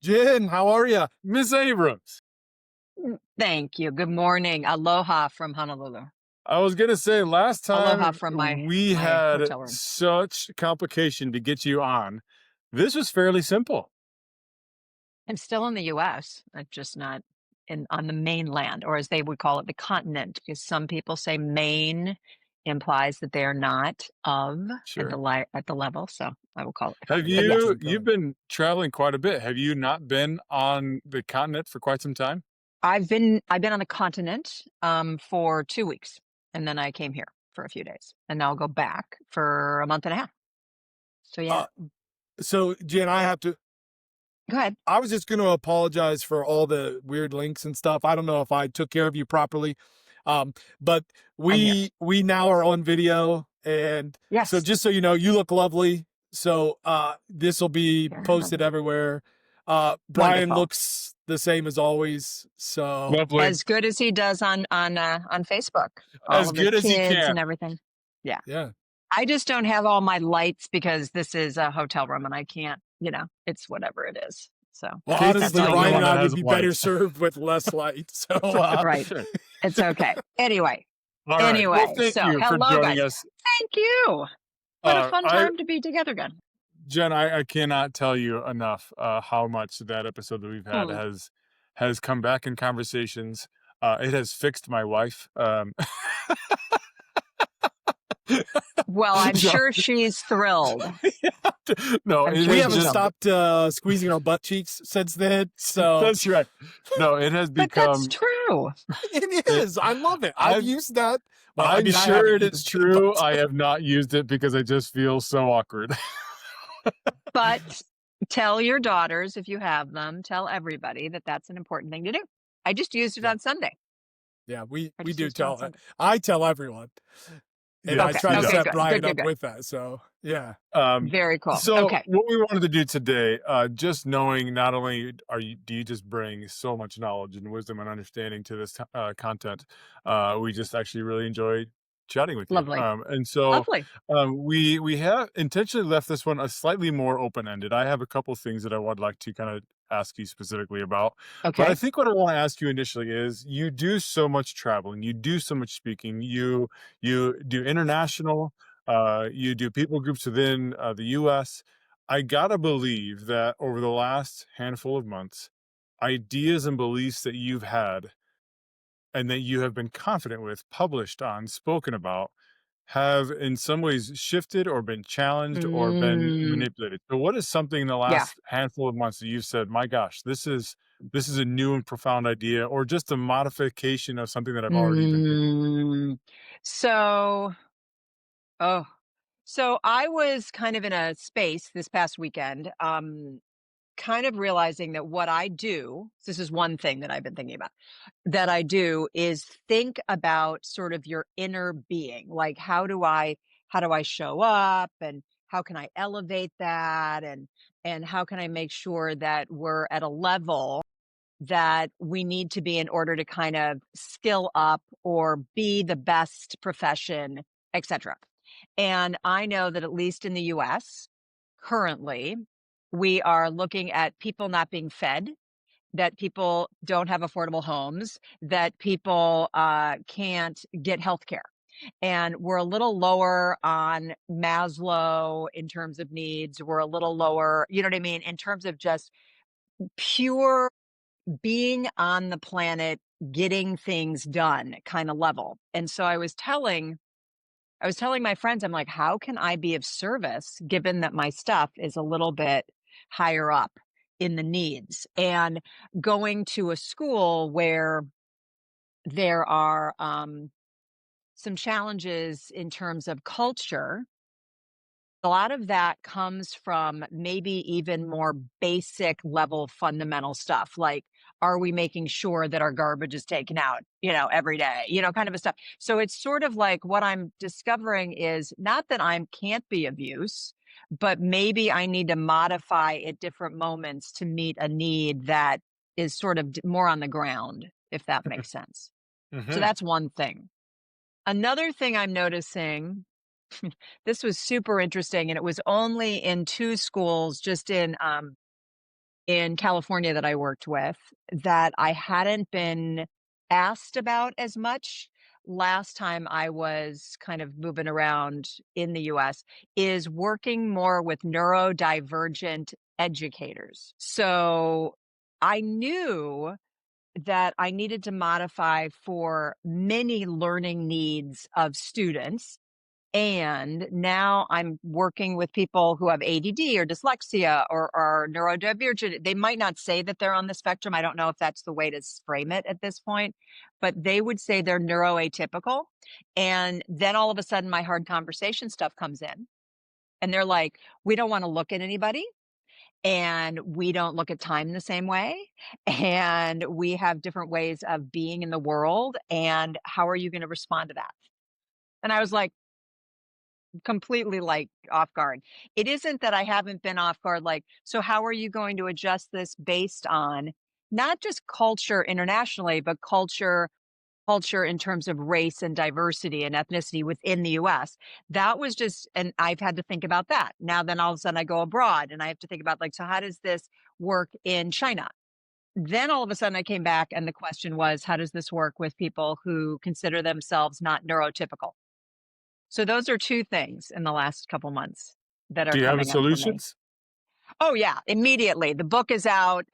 Jen, how are you? Miss Abrams. Thank you. Good morning. Aloha from Honolulu. I was gonna say last Aloha time from we my had hotel room. such complication to get you on. This was fairly simple. I'm still in the US. I'm just not on the mainland, or as they would call it, the continent, because some people say Maine implies that they are not Sure. at the level. So I will call it the Have continent. But yes, you've been traveling quite a bit. Have you not been on the continent for quite some time? I've been on the continent for 2 weeks, and then I came here for a few days, and now I'll go back for a month and a half. So yeah, Uh, so Jen, go ahead. I was just going to apologize for all the weird links and stuff. I don't know if I took care of you properly. But I'm here. we now are on video, and so Yes. just so you know, you look lovely. So this will be posted everywhere. Brian Wonderful. looks the same as always. So Lovely. As good as he does on Facebook. All As of good the as he kids can. and everything. Yeah. yeah. I just don't have all my lights because this is a hotel room and I can't, it's whatever it is. So Well, Casey's that's honestly, the all only you Brian one and get. that I would has be light. better served with less light. So Right. It's okay. Anyway, All right. Well, thank so you for hello joining guys. us. Thank you. What a fun I time to be together again. Jen, I cannot tell you enough how much that episode that we've had Hmm. has come back in conversations. It has fixed my wife. Well, I'm So- sure she's thrilled. no, I'm it sure we has haven't she's just stopped squeezing our butt cheeks since then. So that's right. No, it has But that's become. true. it is. I love it. I've I'm- used that. Well, I I'm mean, I sure haven't it is used it, true. but- I have not used it because I just feel so awkward. But tell your daughters, if you have them, tell everybody that that's an important thing to do. I just used it Yeah. on Sunday. Yeah, we just do used it on tell. Sunday. I tell everyone, and I Yes, try you to do. set Good. Brian Good, up good. with that. So yeah, Very cool. So Okay. what we wanted to do today, just knowing not only do you just bring so much knowledge and wisdom and understanding to this content, we just actually really enjoy chatting with you. Lovely. And so Lovely. we have intentionally left this one a slightly more open ended. I have a couple things that I would like to kind of ask you specifically about. But I Okay. think what I want to ask you initially is you do so much traveling, you do so much speaking, you do international. You do people groups within the US. I gotta believe that over the last handful of months, ideas and beliefs that you've had and that you have been confident with, published on, spoken about, have in some ways shifted or been challenged or been Mm, manipulated. So, what is something in the yeah. last handful of months that you've said, "My gosh, this is a new and profound idea," or just a modification of something that I've already been doing? Mm, so, oh, so I was kind of in a space this past weekend, kind of realizing that what I do, this is one thing that I've been thinking about, that I do is think about sort of your inner being. Like how do I show up and how can I elevate that and how can I make sure that we're at a level that we need to be in order to kind of skill up or be the best profession, etc. And I know that at least in the US currently, we are looking at people not being fed, that people don't have affordable homes, that people can't get health care. And we're a little lower on Maslow in terms of needs. We're a little lower, you know what I mean, in terms of just pure being on the planet, getting things done kind of level. And so I was telling my friends, I'm like, how can I be of service given that my stuff is a little bit higher up in the needs? And going to a school where there are some challenges in terms of culture, a lot of that comes from maybe even more basic level fundamental stuff like are we making sure that our garbage is taken out every day, kind of a stuff. So it's sort of like what I'm discovering is not that I can't be of use, but maybe I need to modify at different moments to meet a need that is sort of more on the ground, if that makes sense. So Mhm. that's one thing. Another thing I'm noticing, this was super interesting, and it was only in two schools, just in in California that I worked with that I hadn't been asked about as much last time I was kind of moving around in the US is working more with neurodivergent educators. So I knew that I needed to modify for many learning needs of students, and now I'm working with people who have ADD or dyslexia or are neurodivergent. They might not say that they're on the spectrum. I don't know if that's the way to frame it at this point, but they would say they're neuroatypical. And then all of a sudden, my hard conversation stuff comes in, and they're like, we don't want to look at anybody. And we don't look at time the same way. And we have different ways of being in the world. And how are you going to respond to that? And I was like, completely, like, off guard. It isn't that I haven't been off guard, like, so how are you going to adjust this based on not just culture internationally, but culture in terms of race and diversity and ethnicity within the US. That was just, and I've had to think about that. Now then all of a sudden I go abroad and I have to think about, like, so how does this work in China? Then all of a sudden I came back and the question was, how does this work with people who consider themselves not neurotypical? So those are 2 things in the last couple months that are Do you have a coming up for me. solutions? Oh, yeah, immediately. The book is out,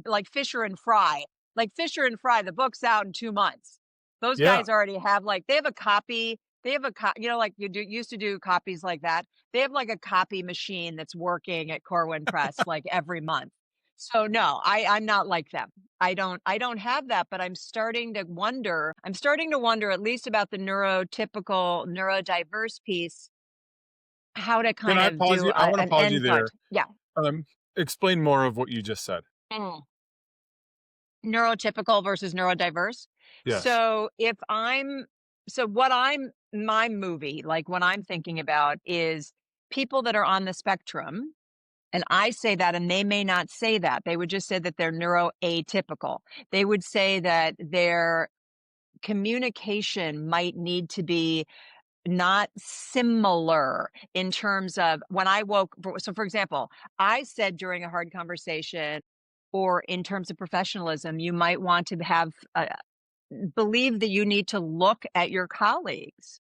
like Fisher and Fry. Like Fisher and Fry, the book's out in 2 months. Those Yeah. guys already have, like, they have a copy. They have like you used to do copies like that. They have, like, a copy machine that's working at Corwin Press, like, every month. So, no, I'm not like them. I don't have that, but I'm starting to wonder at least about the neurotypical, neurodiverse piece, how to Can kind I of pause do you? I wanna an pause you input. there. Yeah. Um, Explain more of what you just said. Mm. Neurotypical versus neurodiverse. Yes. So if I'm so what I'm my movie, like what I'm thinking about is people that are on the spectrum. And I say that, and they may not say that. They would just say that they're neuroatypical. They would say that their communication might need to be not similar in terms of when I woke. So, for example, I said during a hard conversation, or in terms of professionalism, you might want to have believe that you need to look at your colleagues.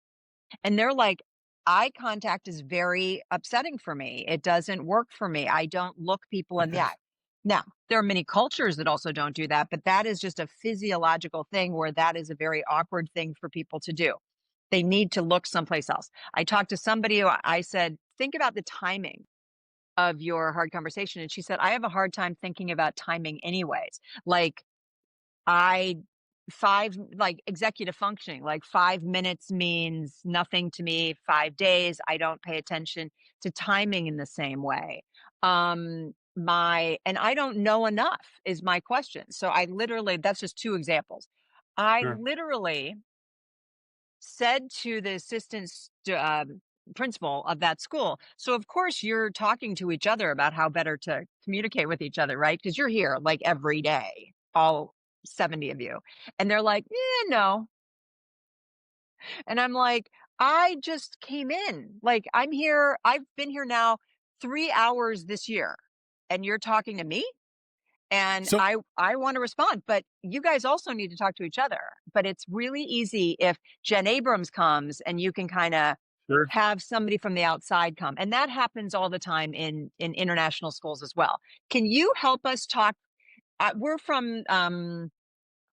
And they're like, eye contact is very upsetting for me. It doesn't work for me. I don't look people in the eye. Now, there are many cultures that also don't do that, but that is just a physiological thing where that is a very awkward thing for people to do. They need to look someplace else. I talked to somebody who I said, think about the timing of your hard conversation. And she said, I have a hard time thinking about timing anyways. Like, I like executive functioning, like 5 minutes means nothing to me. 5 days, I don't pay attention to timing in the same way. And I don't know enough is my question. So I literally, that's just 2 examples. I Sure. literally said to the principal of that school, so of course you're talking to each other about how better to communicate with each other, right? Because you're here like every day, all 70 of you. And they're like, yeah, no. And I'm like, I just came in. Like, I'm here. I've been here now 3 hours this year. And you're talking to me? And So I want to respond, but you guys also need to talk to each other. But it's really easy if Jen Abrams comes and you can kind of Sure. have somebody from the outside come. And that happens all the time in international schools as well. Can you help us talk? We're from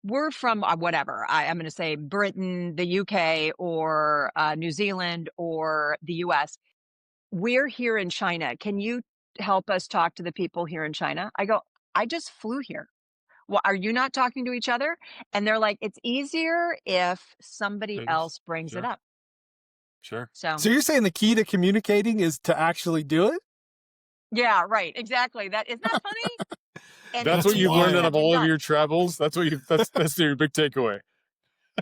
whatever. I'm going to say Britain, the UK, or New Zealand, or the US. We're here in China. Can you help us talk to the people here in China? I go, I just flew here. Well, are you not talking to each other? And they're like, it's easier if somebody Thanks. else brings it Sure. up. Sure. So, so you're saying the key to communicating is to actually do it? yeah, right. Exactly. That isn't that funny? And That's That's what and you've you learned out wild. of have all of not. your travels? That's what you that's your big takeaway.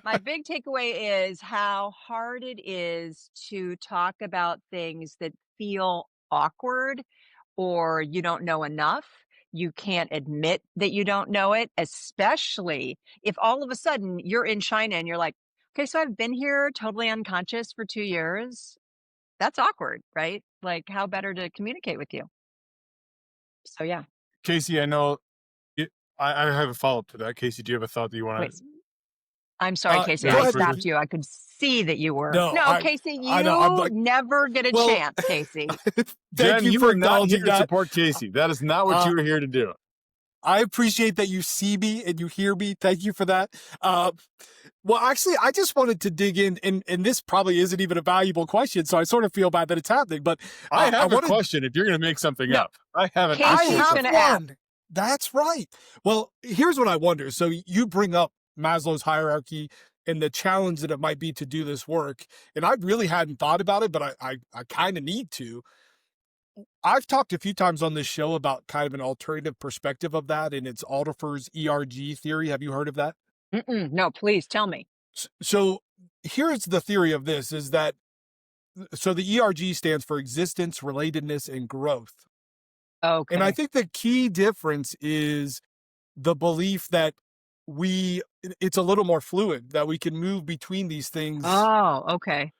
My big takeaway is how hard it is to talk about things that feel awkward or you don't know enough. You can't admit that you don't know it, especially if all of a sudden you're in China and you're like, okay, so I've been here totally unconscious for 2 years. That's awkward, right? Like, how better to communicate with you? So, yeah. Casey, I know I have a follow-up to that. Casey, do you have a thought that you want Wait, to I'm sorry, Casey. Go I ahead, intersperse stopped with? you. I could see that you were. No, No, Casey, I know. I'm you like, never get a well, chance, Casey. thank Jen, you you for are not here acknowledging to that. support Casey. That is not what Uh, you were here to do. I appreciate that you see me and you hear me. Thank you for that. Well, actually, I just wanted to dig in, and this probably isn't even a valuable question, so I sort of feel bad that it's happening. But I I have a wanted, question if you're going to make something no, up. I have an I actual Casey's have going to question. ask. one. That's right. Well, here's what I wonder. So you bring up Maslow's hierarchy and the challenge that it might be to do this work, and I really hadn't thought about it, but I kind of need to. I've talked a few times on this show about kind of an alternative perspective of that, and it's Alderfer's ERG theory. Have you heard of that? Mm-mm, no, please tell me. So here's the theory of this is that so the ERG stands for existence, relatedness, and growth. And I Okay. think the key difference is the belief that it's a little more fluid, that we can move between these things. Oh, okay.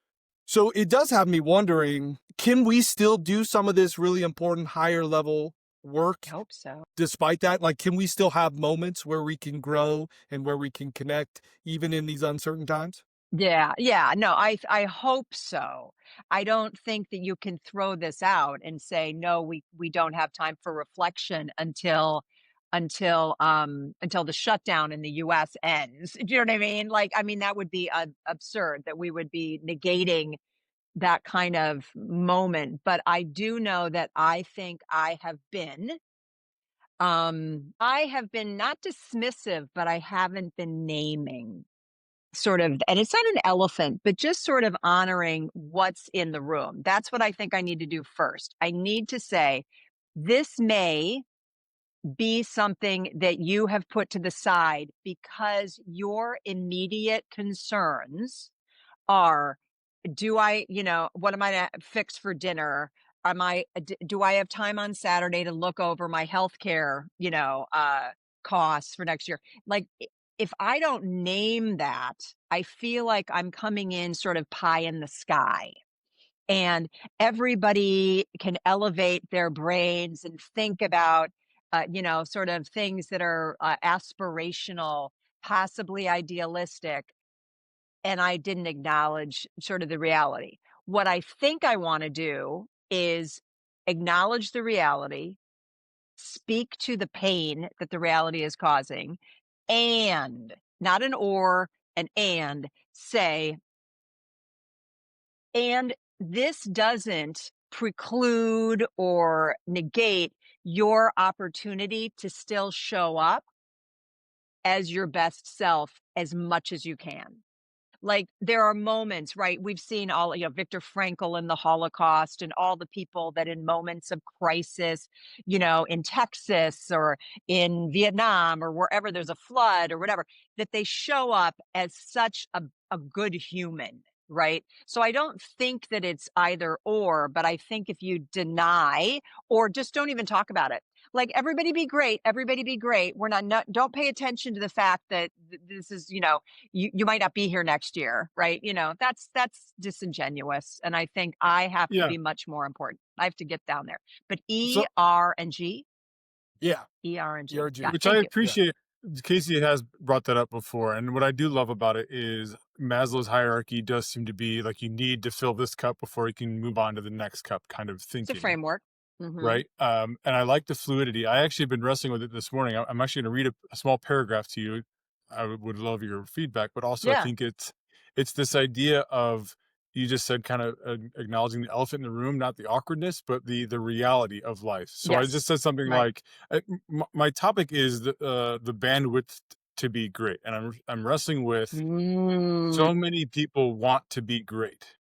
So it does have me wondering, can we still do some of this really important higher level work I hope so. despite that? Like, can we still have moments where we can grow and where we can connect even in these uncertain times? Yeah, yeah. No, I hope so. I don't think that you can throw this out and say, no, we don't have time for reflection until the shutdown in the US ends. Do you know what I mean? Like, I mean, that would be absurd that we would be negating that kind of moment. But I do know that I have been not dismissive, but I haven't been naming sort of, and it's not an elephant, but just sort of honoring what's in the room. That's what I think I need to do first. I need to say, this may be something that you have put to the side because your immediate concerns are, what am I to fix for dinner? Do I have time on Saturday to look over my healthcare, costs for next year? Like, if I don't name that, I feel like I'm coming in sort of pie in the sky, and everybody can elevate their brains and think about, sort of things that are aspirational, possibly idealistic, and I didn't acknowledge sort of the reality. What I think I want to do is acknowledge the reality, speak to the pain that the reality is causing, and not an or, and say, and this doesn't preclude or negate your opportunity to still show up as your best self as much as you can. Like, there are moments, right? We've seen all, Viktor Frankl in the Holocaust and all the people that in moments of crisis, in Texas or in Vietnam or wherever there's a flood or whatever, that they show up as such a good human, right? So I don't think that it's either or, but I think if you deny or just don't even talk about it, like, everybody be great. We're not, don't pay attention to the fact that this is, you might not be here next year, right? That's disingenuous, and I think I have to Yeah. be much more important. I have to get down there. But So, Yeah, ER and G. ERG. Yeah, which I thank you. Yeah. appreciate. Casey has brought that up before. And what I do love about it is Maslow's hierarchy does seem to be like you need to fill this cup before you can move on to the next cup kind of It's a thinking. framework. Hmm. Right. And I like the fluidity. I actually been wrestling with it this morning. I'm actually going to read a small paragraph to you. I would love your feedback, but also I Yeah. think it's this idea of you just said kind of acknowledging the elephant in the room, not the awkwardness, but the reality of life. So I just Yes. said something Right. like, my topic is the bandwidth to be great, and I'm wrestling with Mm. so many people want to be great,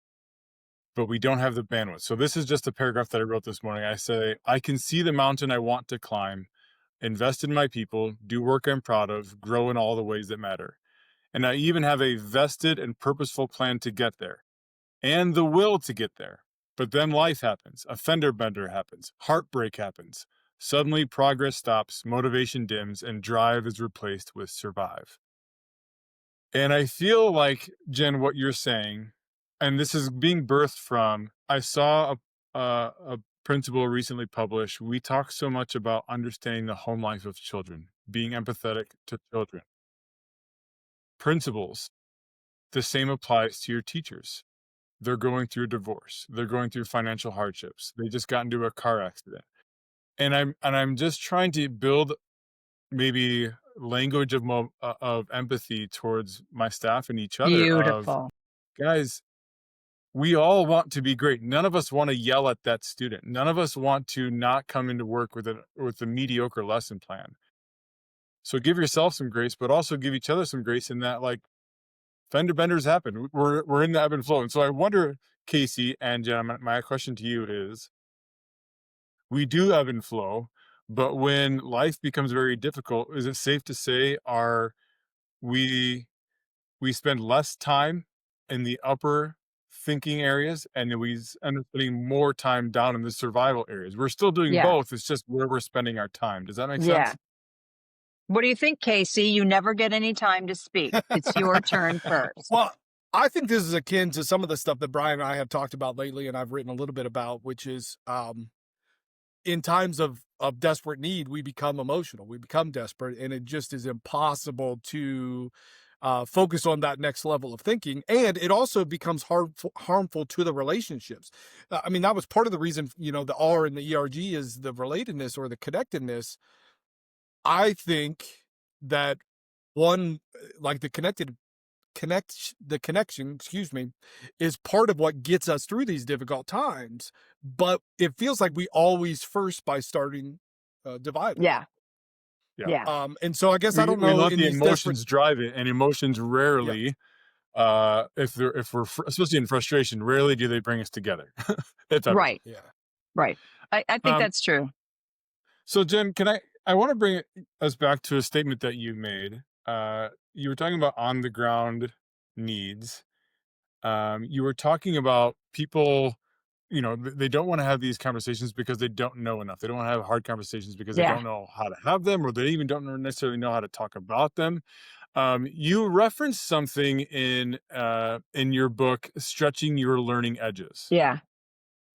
but we don't have the bandwidth. So this is just a paragraph that I wrote this morning. I say, I can see the mountain I want to climb, invest in my people, do work I'm proud of, grow in all the ways that matter. And I even have a vested and purposeful plan to get there and the will to get there. But then life happens, a fender bender happens, heartbreak happens. Suddenly progress stops, motivation dims, and drive is replaced with survive. And I feel like, Jen, what you're saying, and this is being birthed from, I saw a principle recently published, we talk so much about understanding the home life of children, being empathetic to children. Principles, the same applies to your teachers. They're going through a divorce. They're going through financial hardships. They just got into a car accident. And I'm just trying to build maybe language of empathy towards my staff and each other of, Beautiful. guys, we all want to be great. None of us want to yell at that student. None of us want to not come into work with a mediocre lesson plan. So give yourself some grace, but also give each other some grace in that, like, fender benders happen. We're in the ebb and flow. And so I wonder, Casey and Jen, my question to you is, we do ebb and flow, but when life becomes very difficult, is it safe to say we we spend less time in the upper thinking areas and then end up spending more time down in the survival areas? We're still doing Yeah. both. It's just where we're spending our time. Does that make Yeah. sense? What do you think, Casey? You never get any time to speak. It's your turn first. Well, I think this is akin to some of the stuff that Brian and I have talked about lately, and I've written a little bit about, which is in times of desperate need, we become emotional, we become desperate, and it just is impossible to focus on that next level of thinking. And it also becomes harmful to the relationships. I mean, that was part of the reason, the R in the ERG is the relatedness or the connectedness. I think that one, like the connection, excuse me, is part of what gets us through these difficult times. But it feels like we always first by starting divided. Yeah. Yeah. Yeah. And so I guess I don't We know let in the these desperate, emotions drive it, and emotions yeah, rarely, especially in frustration, rarely do they bring us together, if ever. Right. yeah. Right. I think Um, that's true. so Jen, I want to bring us back to a statement that you made. You were talking about on the ground needs. You were talking about people, they don't want to have these conversations because they don't know enough. They don't want to have hard conversations because they Yeah. don't know how to have them, or they even don't necessarily know how to talk about them. You referenced something in your book, stretching your learning edges. Yeah.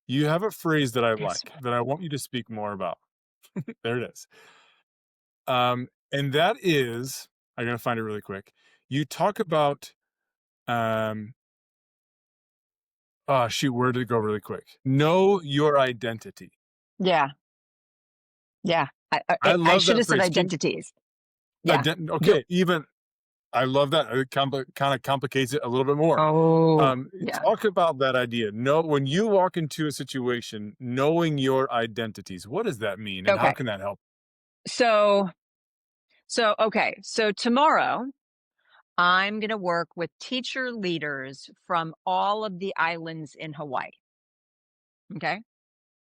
You have a phrase that I Yes. like that I want you to speak more about. There it is. And that is, I gotta find it really quick. You talk about, um, oh shoot, where did it go really quick? Know your identity. Yeah. Yeah. I I love should that have said phrase. identities. Yeah. Yep. Okay, even I love that. It kind of complicates it a little bit more. Oh, yeah. Talk about that idea. Know when you walk into a situation, knowing your identities. What does that mean, and how Okay. can that help? So, okay. So tomorrow I'm going to work with teacher leaders from all of the islands in Hawaii. Okay.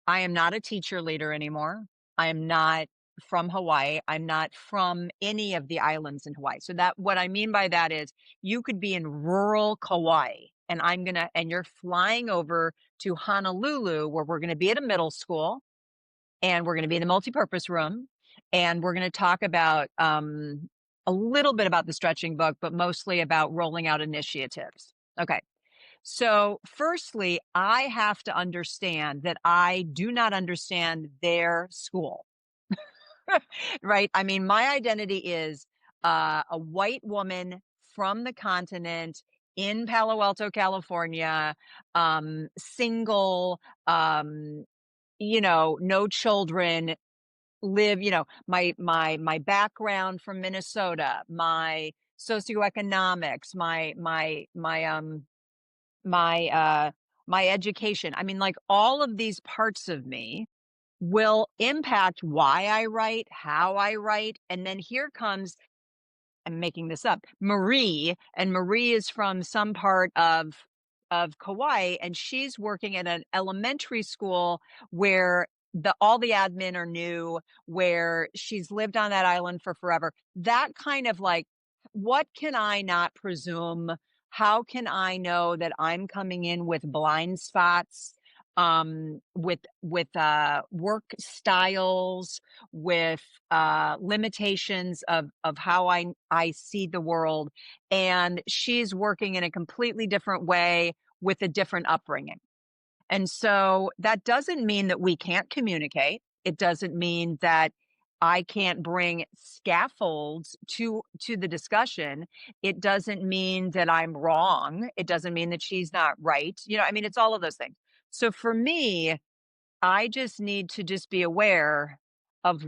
I am not a teacher leader anymore. I am not from Hawaii. I'm not from any of the islands in Hawaii. So that what I mean by that is you could be in rural Kauai and and you're flying over to Honolulu where we're going to be at a middle school and we're going to be in the multipurpose room and we're going to talk about a little bit about the stretching book, but mostly about rolling out initiatives. Okay. So, firstly, I have to understand that I do not understand their school, right? I mean, my identity is a white woman from the continent in Palo Alto, California, single, no children, live, my background from Minnesota, my socioeconomics, my my education. I mean, like all of these parts of me will impact why I write, how I write. And then here comes, I'm making this up, Marie, and Marie is from some part of Kauai, and she's working at an elementary school where all the admin are new, where she's lived on that island for forever. That kind of like, what can I not presume? How can I know that I'm coming in with blind spots, with work styles, with limitations of how I see the world, and she's working in a completely different way with a different upbringing. And so that doesn't mean that we can't communicate. It doesn't mean that I can't bring scaffolds to the discussion. It doesn't mean that I'm wrong. It doesn't mean that she's not right. I mean, it's all of those things. So for me, I just need to just be aware of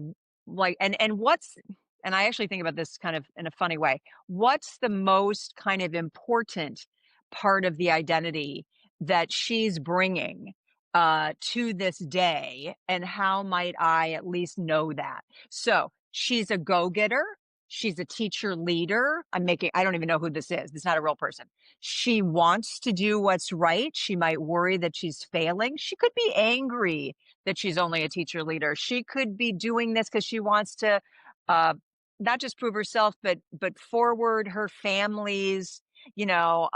like and what's and I actually think about this kind of in a funny way. What's the most kind of important part of the identity that she's bringing to this day, and how might I at least know that? So she's a go-getter. She's a teacher leader. I don't even know who this is. It's not a real person. She wants to do what's right. She might worry that she's failing. She could be angry that she's only a teacher leader. She could be doing this because she wants to uh, not just prove herself, but forward her family's, you know,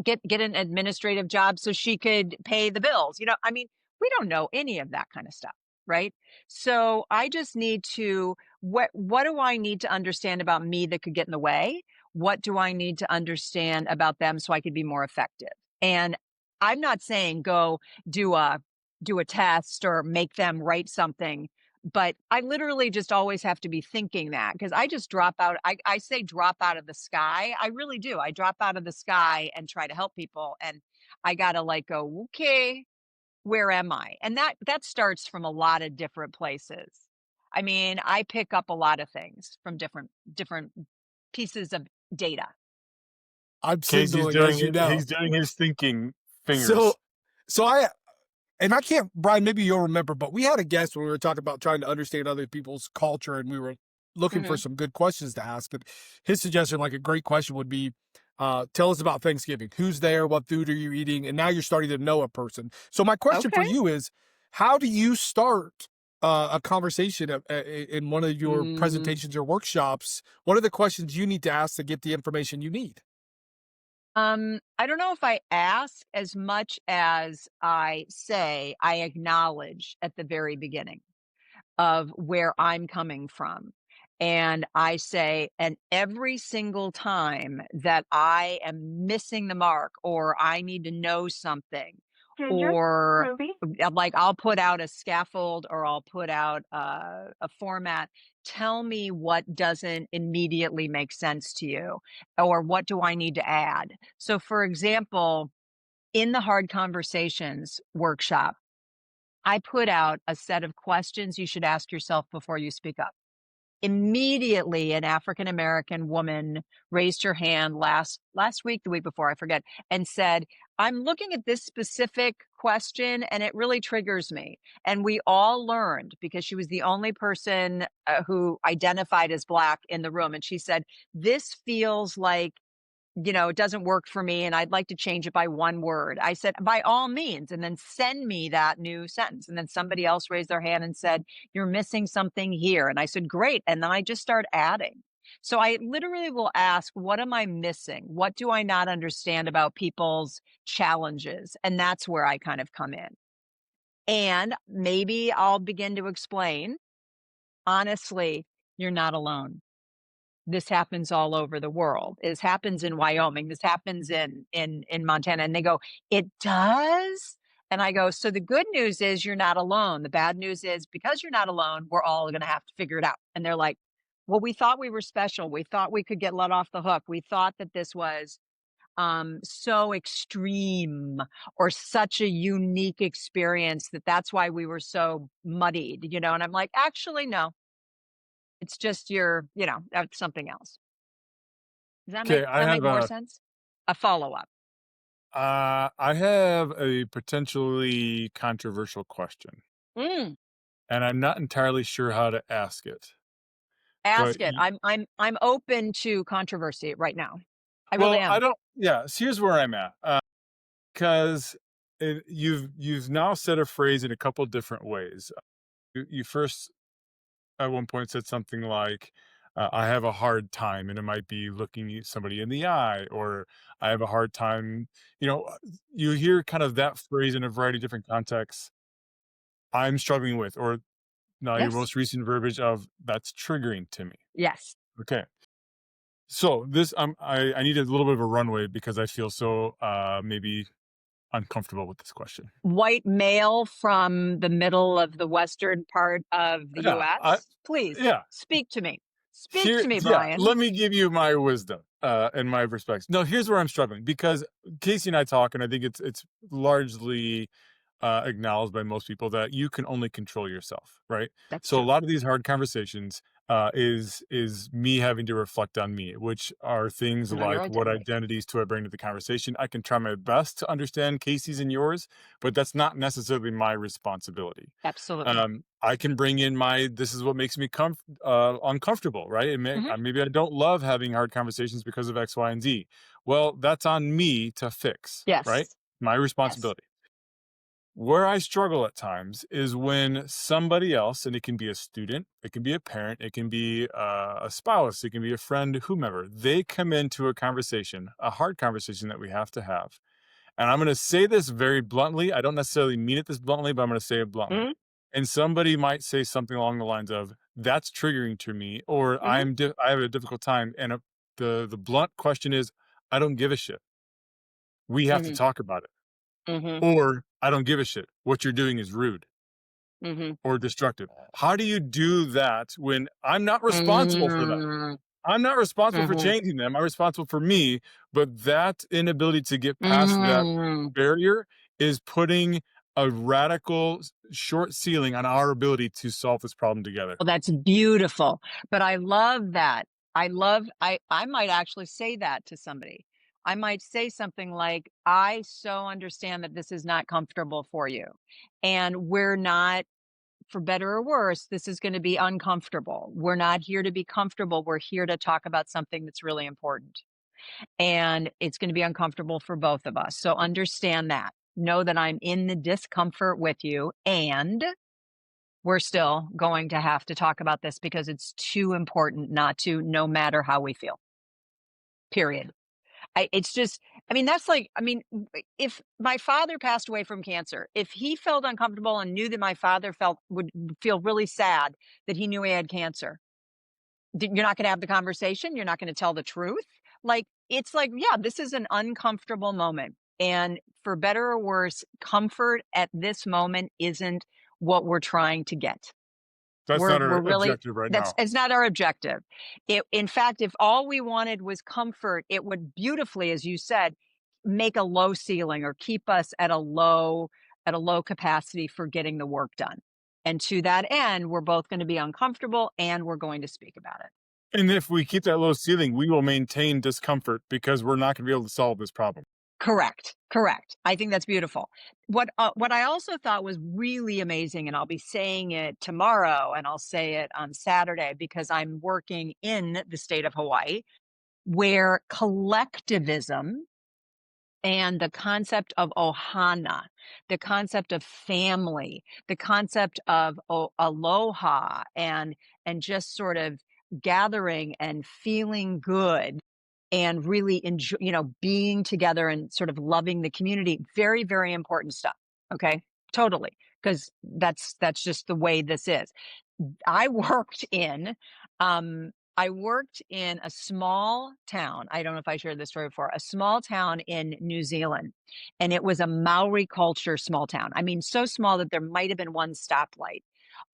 get an administrative job so she could pay the bills. I mean, we don't know any of that kind of stuff, right? So I just need to what do I need to understand about me that could get in the way? What do I need to understand about them so I could be more effective? And I'm not saying go do a do a test or make them write something, but I literally just always have to be thinking that because I just drop out. I say drop out of the sky. I really do. I drop out of the sky and try to help people. And I gotta like go, okay, where am I? And that starts from a lot of different places. I mean, I pick up a lot of things from different pieces of data. I'm Casey's signaling, doing as you it. know. He's doing his thinking So, fingers. so I can't, Brian, maybe you'll remember, but we had a guest when we were talking about trying to understand other people's culture and we were looking for Hmm. some good questions to ask. But his suggestion, like a great question would be, tell us about Thanksgiving. Who's there? What food are you eating? And now you're starting to know a person. So my question for Okay. you is, how do you start a conversation in one of your Mm. presentations or workshops? What are the questions you need to ask to get the information you need? I don't know if I ask as much as I say I acknowledge at the very beginning of where I'm coming from. And I say, and every single time that I am missing the mark or I need to know something, Ginger, or Ruby. like I'll put out a scaffold or I'll put out a format, tell me what doesn't immediately make sense to you, or what do I need to add? So, for example, in the hard conversations workshop, I put out a set of questions you should ask yourself before you speak up. Immediately, an African American woman raised her hand last week, the week before, I forget, and said, "I'm looking at this specific question and it really triggers me." And we all learned because she was the only person who identified as Black in the room. And she said, "This feels like it doesn't work for me and I'd like to change it by one word." I said, by all means, and then send me that new sentence. And then somebody else raised their hand and said, "You're missing something here." And I said, great. And then I just start adding. So I literally will ask, what am I missing? What do I not understand about people's challenges? And that's where I kind of come in. And maybe I'll begin to explain, honestly, you're not alone. This happens all over the world. This happens in Wyoming. This happens in Montana. And they go, "It does?" And I go, "So the good news is you're not alone. The bad news is because you're not alone, we're all going to have to figure it out." And they're like, "Well, we thought we were special. We thought we could get let off the hook. We thought that this was so extreme or such a unique experience that's why we were so muddied." And I'm like, "Actually, no. It's just something else." Does that Okay, make that make more sense? A follow-up. I have a potentially controversial question, Mm, and I'm not entirely sure how to ask it. But ask it. I'm open to controversy right now. I really well, I am. don't. Yeah, so here's where I'm at. Because you've now said a phrase in a couple different ways. You first at one point said something like, "I have a hard time," and it might be looking at somebody in the eye, or "I have a hard time." You hear kind of that phrase in a variety of different contexts. I'm struggling with, or now your Yes. most recent verbiage of "that's triggering to me." Yes. Okay, so this I need a little bit of a runway because I feel so maybe uncomfortable with this question. White male from the middle of the western part of the Yeah, US? Please yeah. speak to me. Speak Here, to me, yeah, Brian. let me give you my wisdom, and my perspective. No, here's where I'm struggling because Casey and I talk, and I think it's largely acknowledged by most people that you can only control yourself, right? That's So a true. lot of these hard conversations is me having to reflect on me, which are things No, your like what identity. identities do I bring to the conversation. I can try my best to understand Casey's and yours, but that's not necessarily my responsibility. Absolutely. I can bring in my this is what makes me uncomfortable, right? Mhm. Maybe I don't love having hard conversations because of X, Y, and Z. Well, that's on me to fix, right? Yes. My Yes. responsibility. Where I struggle at times is when somebody else, and it can be a student, it can be a parent, it can be a spouse, it can be a friend, whomever, they come into a conversation, a hard conversation that we have to have. And I'm going to say this very bluntly. I don't necessarily mean it this bluntly, but I'm going to say it bluntly. Mhm. And somebody might say something along the lines of, "That's triggering to me," or Mhm. I have a difficult time." And the blunt question is, "I don't give a shit. We have to Mhm. talk about it." Mhm. Or, "I don't give a shit. What you're doing is rude Mhm. or destructive." How do you do that when I'm not responsible for them? Mhm. I'm not responsible for Mhm. changing them. I'm responsible for me. But that inability to get past that Mhm. barrier is putting a radical short ceiling on our ability to solve this problem together. Well, that's beautiful. But I love that. I might actually say that to somebody. I might say something like, "I so understand that this is not comfortable for you. And we're not, for better or worse, this is going to be uncomfortable. We're not here to be comfortable. We're here to talk about something that's really important. And it's going to be uncomfortable for both of us. So understand that. Know that I'm in the discomfort with you, and we're still going to have to talk about this because it's too important not to, no matter how we feel. Period." It's just, I mean, that's like, I mean, if my father passed away from cancer, if he felt uncomfortable and knew that my father would feel really sad that he knew he had cancer, you're not going to have the conversation. You're not going to tell the truth. Like, it's like, yeah, this is an uncomfortable moment. And for better or worse, comfort at this moment isn't what we're trying to get. That's not We're our really, objective right that's, now. it's not our objective. In fact, if all we wanted was comfort, it would beautifully, as you said, make a low ceiling or keep us at a low capacity for getting the work done. And to that end, we're both going to be uncomfortable and we're going to speak about it. And if we keep that low ceiling, we will maintain discomfort because we're not going to be able to solve this problem. Correct, correct. I think that's beautiful. What I also thought was really amazing, and I'll be saying it tomorrow, and I'll say it on Saturday because I'm working in the state of Hawaii, where collectivism and the concept of ohana, the concept of family, the concept of aloha, and just sort of gathering and feeling good and really enjoy, being together and sort of loving the community. Very, very important stuff. Okay, totally, because that's just the way this is. I worked in, I worked in a small town. I don't know if I shared this story before. A small town in New Zealand, and it was a Maori culture small town. I mean, so small that there might have been one stoplight.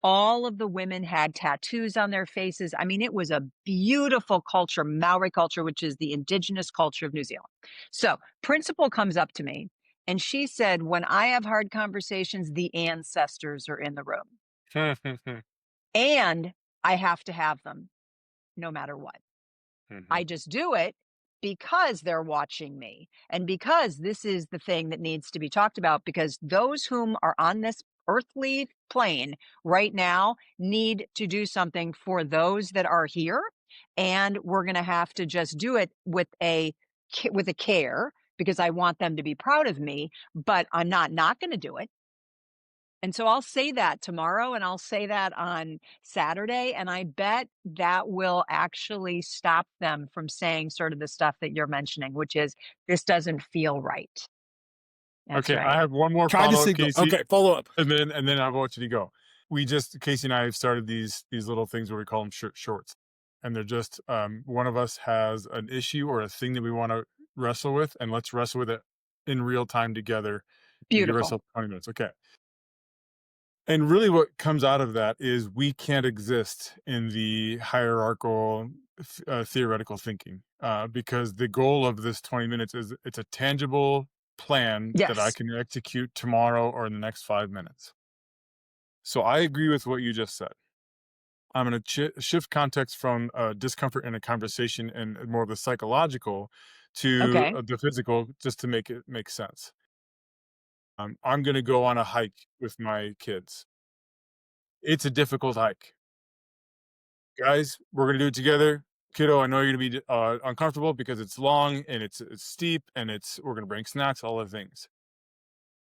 All of the women had tattoos on their faces. I mean, it was a beautiful culture, Maori culture, which is the indigenous culture of New Zealand. So, principal comes up to me and she said, "When I have hard conversations, the ancestors are in the room and I have to have them no matter what. I just do it because they're watching me and because this is the thing that needs to be talked about, because those whom are on this earthly plane right now need to do something for those that are here, and we're going to have to just do it with a care, because I want them to be proud of me, but I'm not going to do it." And so I'll say that tomorrow and I'll say that on Saturday. And I bet that will actually stop them from saying sort of the stuff that you're mentioning, which is, "This doesn't feel right." That's Okay, I right. have one more Try to follow up, signal. Casey, Okay, follow up. and then I want you to go. We just Casey and I have started these little things where we call them shorts, and they're just one of us has an issue or a thing that we want to wrestle with, and let's wrestle with it in real time together and give Beautiful. ourselves 20 minutes. Okay. And really what comes out of that is we can't exist in the hierarchical theoretical thinking, because the goal of this 20 minutes is it's a tangible plan that I Yes. can execute tomorrow or in the next 5 minutes. So I agree with what you just said. I'm going to shift context from discomfort in a conversation and more of the psychological to Okay. the physical, just to make it make sense. I'm going to go on a hike with my kids. It's a difficult hike. Guys, we're going to do it together. Kiddo, I know you're going to be uncomfortable because it's long and it's steep and we're going to bring snacks, all the things.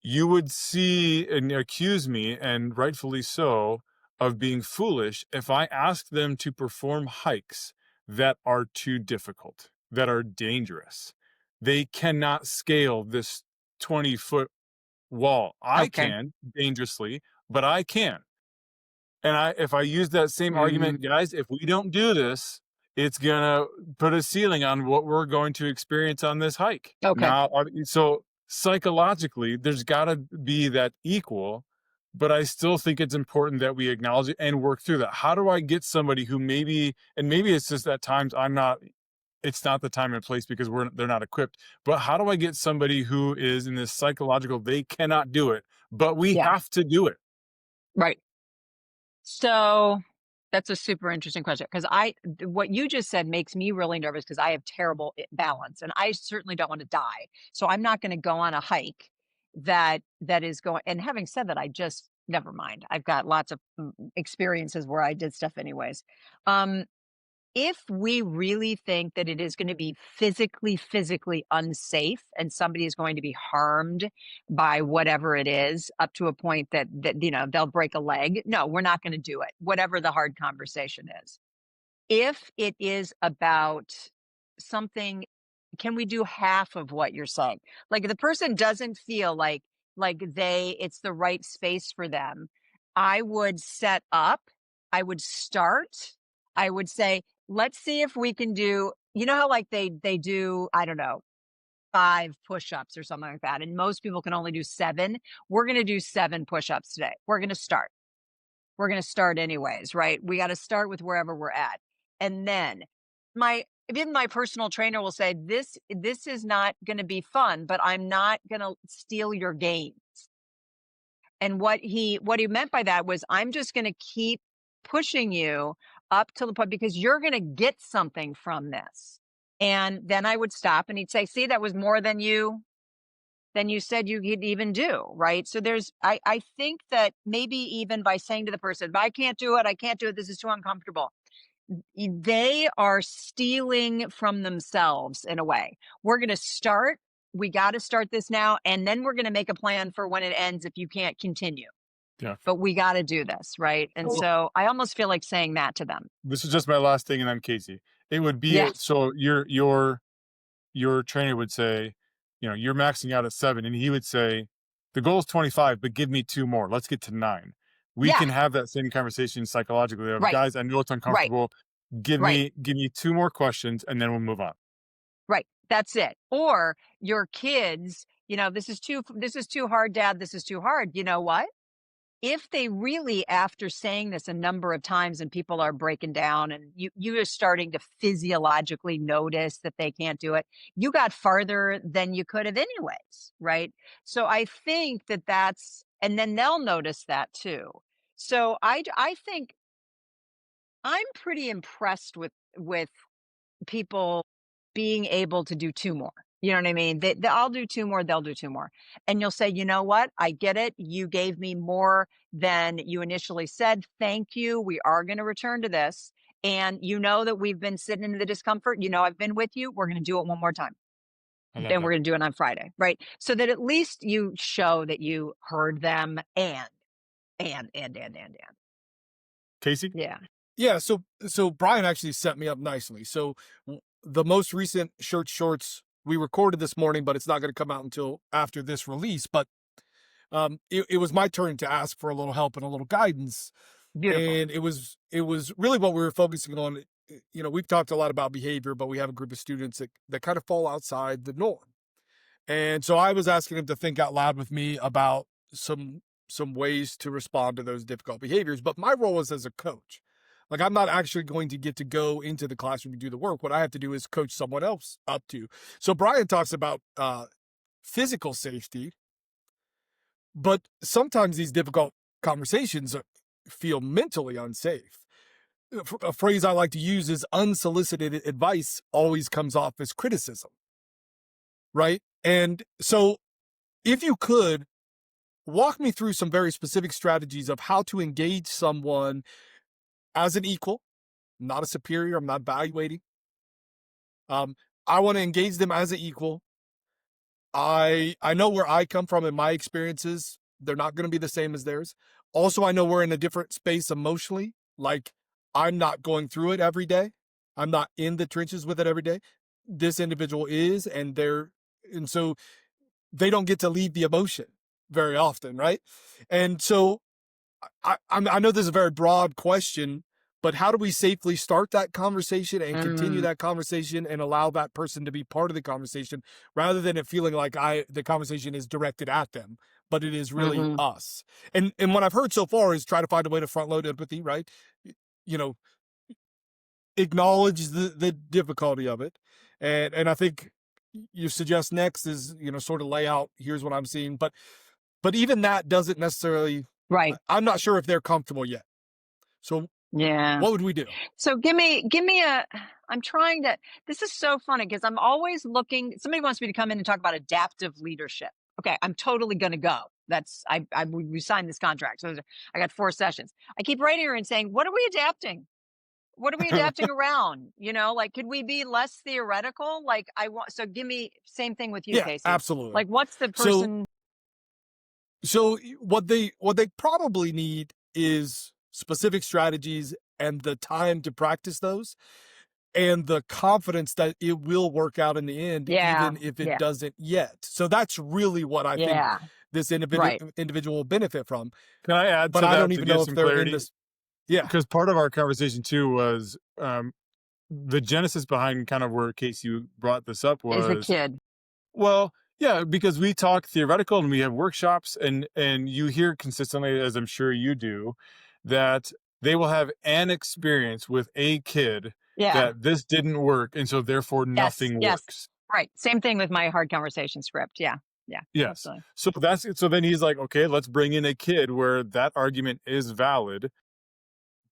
You would see and accuse me, and rightfully so, of being foolish if I asked them to perform hikes that are too difficult, that are dangerous. They cannot scale this 20-foot wall. I Okay. can dangerously, but I can. And if I use that same argument, Mm, guys, if we don't do this, it's gonna put a ceiling on what we're going to experience on this hike. okay. Now, so psychologically, there's got to be that equal, but I still think it's important that we acknowledge it and work through that. How do I get somebody who maybe it's just at times it's not the time and place because they're not equipped, but how do I get somebody who is in this psychological, they cannot do it, but we Yeah. have to do it? Right. So that's a super interesting question because what you just said makes me really nervous because I have terrible balance and I certainly don't want to die. So I'm not going to go on a hike that is going. And having said that, I just never mind. I've got lots of experiences where I did stuff anyways. Um, if we really think that it is going to be physically unsafe and somebody is going to be harmed by whatever it is up to a point that they'll break a leg, no, we're not going to do it, whatever the hard conversation is. If it is about something, can we do half of what you're saying? Like if the person doesn't feel like it's the right space for them, I would set up, I would start, I would say, let's see if we can do, how like they do, I don't know, 5 push-ups or something like that. And most people can only do 7. We're gonna do 7 push-ups today. We're gonna start. We're going to start anyways, right? We got to start with wherever we're at. And then even my personal trainer will say, this is not going to be fun, but I'm not going to steal your gains. And what he meant by that was, I'm just going to keep pushing you up to the point because you're going to get something from this. And then I would stop and he'd say, see, that was more than you said you could even do, right? So I think that maybe even by saying to the person, I can't do it, this is too uncomfortable. They are stealing from themselves in a way. We're going to start, we got to start this now, and then we're going to make a plan for when it ends if you can't continue. Yeah. But we got to do this, right? And so I almost feel like saying that to them. This is just my last thing, and I'm Casey. It would be Yes. so your trainer would say, you're maxing out at 7, and he would say, the goal is 25, but give me 2 more. Let's get to 9. We Yeah. can have that same conversation psychologically of, Right. guys, I know it's Right. uncomfortable. Give Right. me 2 more questions, and then we'll move on. Right. That's it. Or your kids, this is too hard, dad. This is too hard. You know what? If they really, after saying this a number of times and people are breaking down and you are starting to physiologically notice that they can't do it, you got farther than you could have anyways, right? So I think and then they'll notice that too. So I think I'm pretty impressed with people being able to do 2 more. You know what I mean? I'll do 2 more, they'll do 2 more. And you'll say, "You know what? I get it. You gave me more than you initially said. Thank you. We are gonna return to this. And you know that we've been sitting in the discomfort. You know I've been with you. We're gonna do it one more time. I love Then we're that. gonna do it on Friday." Right? So that at least you show that you heard them and. Casey? Yeah. Yeah, so Brian actually set me up nicely. So the most recent shorts we recorded this morning, but it's not going to come out until after this release. But it was my turn to ask for a little help and a little guidance, Beautiful. and it was really what we were focusing on. We've talked a lot about behavior, but we have a group of students that kind of fall outside the norm. And so I was asking him to think out loud with me about some ways to respond to those difficult behaviors. But my role is as a coach. Like, I'm not actually going to get to go into the classroom and do the work. What I have to do is coach someone else up to. So Brian talks about physical safety, but sometimes these difficult conversations feel mentally unsafe. A phrase I like to use is unsolicited advice always comes off as criticism, right? And so if you could walk me through some very specific strategies of how to engage someone as an equal, not a superior, I'm not evaluating. I want to engage them as an equal. I know where I come from in my experiences. They're not going to be the same as theirs. Also, I know we're in a different space emotionally. Like, I'm not going through it every day. I'm not in the trenches with it every day. This individual is, and so they don't get to leave the emotion very often, right? And so I know this is a very broad question, but how do we safely start that conversation and continue that conversation and allow that person to be part of the conversation rather than it feeling like the conversation is directed at them, but it is really us. And what I've heard so far is try to find a way to front load empathy, right? You know, acknowledge the difficulty of it. And I think you suggest next is, sort of lay out, here's what I'm seeing. But even that doesn't necessarily, Right. I'm not sure if they're comfortable yet. So Yeah. what would we do? So give me I'm trying to, this is so funny because I'm always looking, somebody wants me to come in and talk about adaptive leadership. Okay, I'm totally going to go. We signed this contract. So I got 4 sessions. I keep writing her and saying, what are we adapting? What are we adapting around? Like, could we be less theoretical? Like, so give me, same thing with you, Yeah, Casey. absolutely. Like, what's the So person? what they probably need is specific strategies and the time to practice those and the confidence that it will work out in the end, Yeah, even if it yeah, doesn't yet. So that's really what I think yeah, this right. individual will benefit from. Can I add But to I don't that to even give know if some they're in clarity? this. Yeah. Because part of our conversation too was the genesis behind kind of where Casey brought this up Is a was, kid. well, yeah, because we talk theoretical and we have workshops and you hear consistently, as I'm sure you do, that they will have an experience with a kid Yeah. that this didn't work, and so therefore Yes. nothing Yes. works. Right. Same thing with my hard conversation script. Yeah. Yeah. Yes. Absolutely. So then he's like, okay, let's bring in a kid where that argument is valid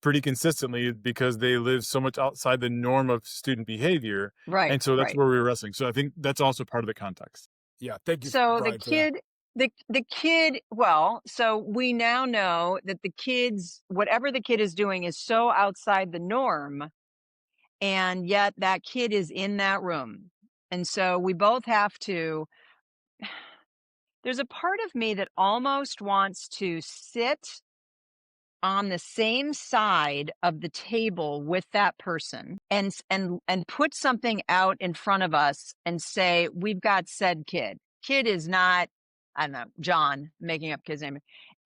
pretty consistently because they live so much outside the norm of student behavior. Right. And so that's Right. where we're wrestling. So I think that's also part of the context. Yeah. Thank you, So the Brian, for that. kid, the kid, well, so we now know that the kids, whatever the kid is doing is so outside the norm, and yet that kid is in that room. And so we both have to, there's a part of me that almost wants to sit on the same side of the table with that person and put something out in front of us and say, we've got said kid. Kid is not, I don't know, John, making up kid's name,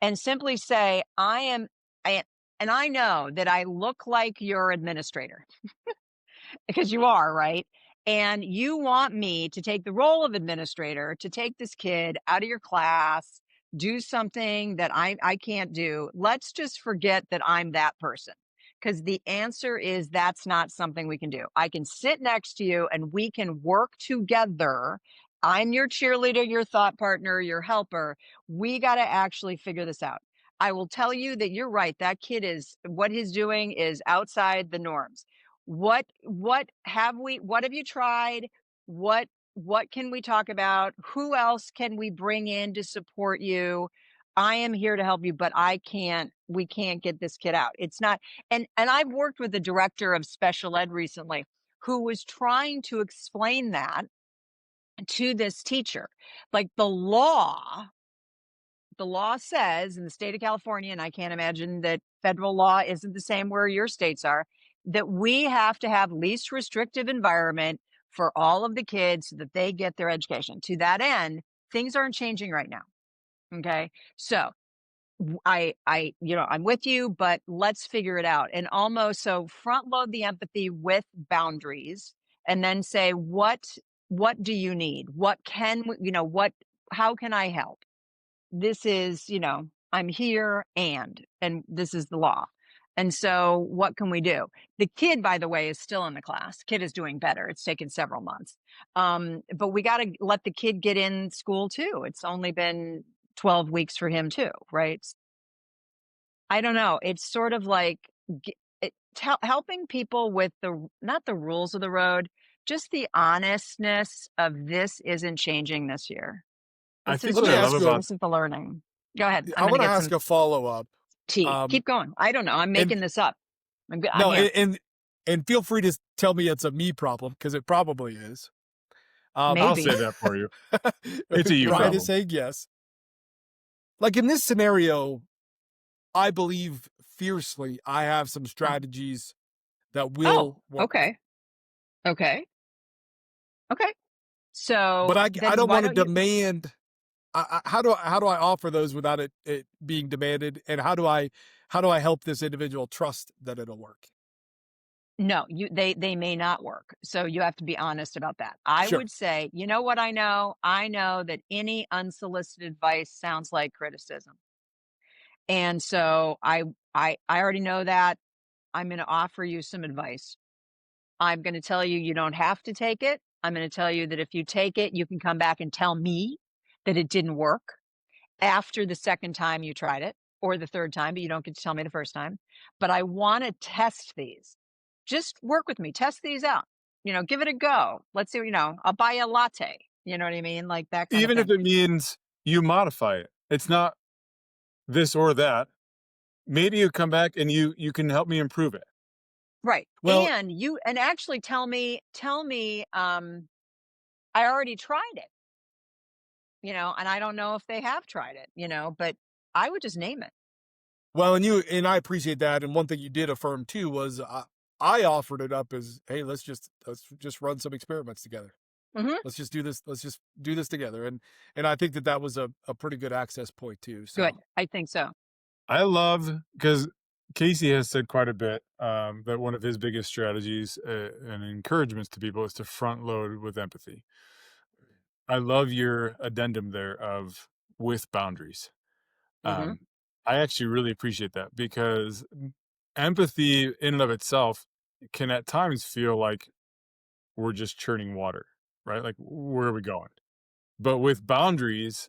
and simply say, and I know that I look like your administrator because you are, right? And you want me to take the role of administrator, to take this kid out of your class, do something that I can't do. Let's just forget that I'm that person. Because the answer is that's not something we can do. I can sit next to you and we can work together. I'm your cheerleader, your thought partner, your helper. We got to actually figure this out. I will tell you that you're right. That kid what he's doing is outside the norms. What have you tried? What can we talk about? Who else can we bring in to support you? I am here to help you, but we can't get this kid out. It's not, and I've worked with the director of special ed recently who was trying to explain that to this teacher. Like the law says in the state of California, and I can't imagine that federal law isn't the same where your states are, that we have to have least restrictive environment for all of the kids so that they get their education. To that end, things aren't changing right now. Okay. So I'm with you, but let's figure it out. And almost so front load the empathy with boundaries and then say, what What do you need? What can how can I help? This is, I'm here and this is the law. And so what can we do? The kid, by the way, is still in the class. Kid is doing better. It's taken several months. But we got to let the kid get in school too. It's only been 12 weeks for him too, right? I don't know. It's sort of like helping people with not the rules of the road, just the honestness of this isn't changing this year. I This think is Let what me I love ask just, you. about this is the learning. Go ahead. I'm I going to want to get ask some a follow up. tea. Um, Keep going. I don't know. I'm and making this up. I'm no, here. and feel free to tell me it's a me problem because it probably is. I'll Maybe. say that for you. It's a you Brian is problem. saying yes. Like in this scenario, I believe fiercely I have some strategies that Oh, will work. okay. Okay. Okay. But So I then don't why want to don't you? demand. How do I offer those without it being demanded? And how do I help this individual trust that it'll work? No, they may not work. So you have to be honest about that. I Sure. would say, you know what I know? I know that any unsolicited advice sounds like criticism. And so I already know that. I'm going to offer you some advice. I'm going to tell you you don't have to take it. I'm going to tell you that if you take it, you can come back and tell me that it didn't work after the second time you tried it or the third time, but you don't get to tell me the first time. But I want to test these. Just work with me, test these out. Give it a go. Let's see, I'll buy you a latte. You know what I mean? Like that kind of Even if thing. it means you modify it. It's not this or that. Maybe you come back and you can help me improve it. Right. Well, And actually tell me, I already tried it, and I don't know if they have tried it, but I would just name it. and I appreciate that. And one thing you did affirm too was I offered it up as, hey, let's just run some experiments together. Hmm. Let's just do this. Let's just do this together. And I think that was a pretty good access point too. Good. So I think so. I love because Casey has said quite a bit that one of his biggest strategies and encouragements to people is to front load with empathy. I love your addendum there of with boundaries. Hmm. Um, I actually really appreciate that because empathy in and of itself can at times feel like we're just churning water, right? Like, where are we going? But with boundaries,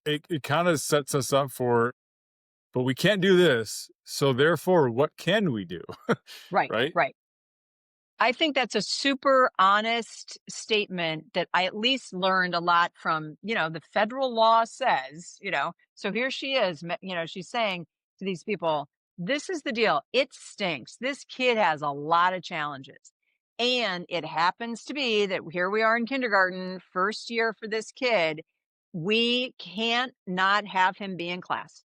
it kind of sets us up for, but we can't do this. So therefore, what can we do? Right. Right? Right. I think that's a super honest statement that I at least learned a lot from, the federal law says, so here she is, she's saying to these people, this is the deal. It stinks. This kid has a lot of challenges. And it happens to be that here we are in kindergarten, first year for this kid. We can't not have him be in class.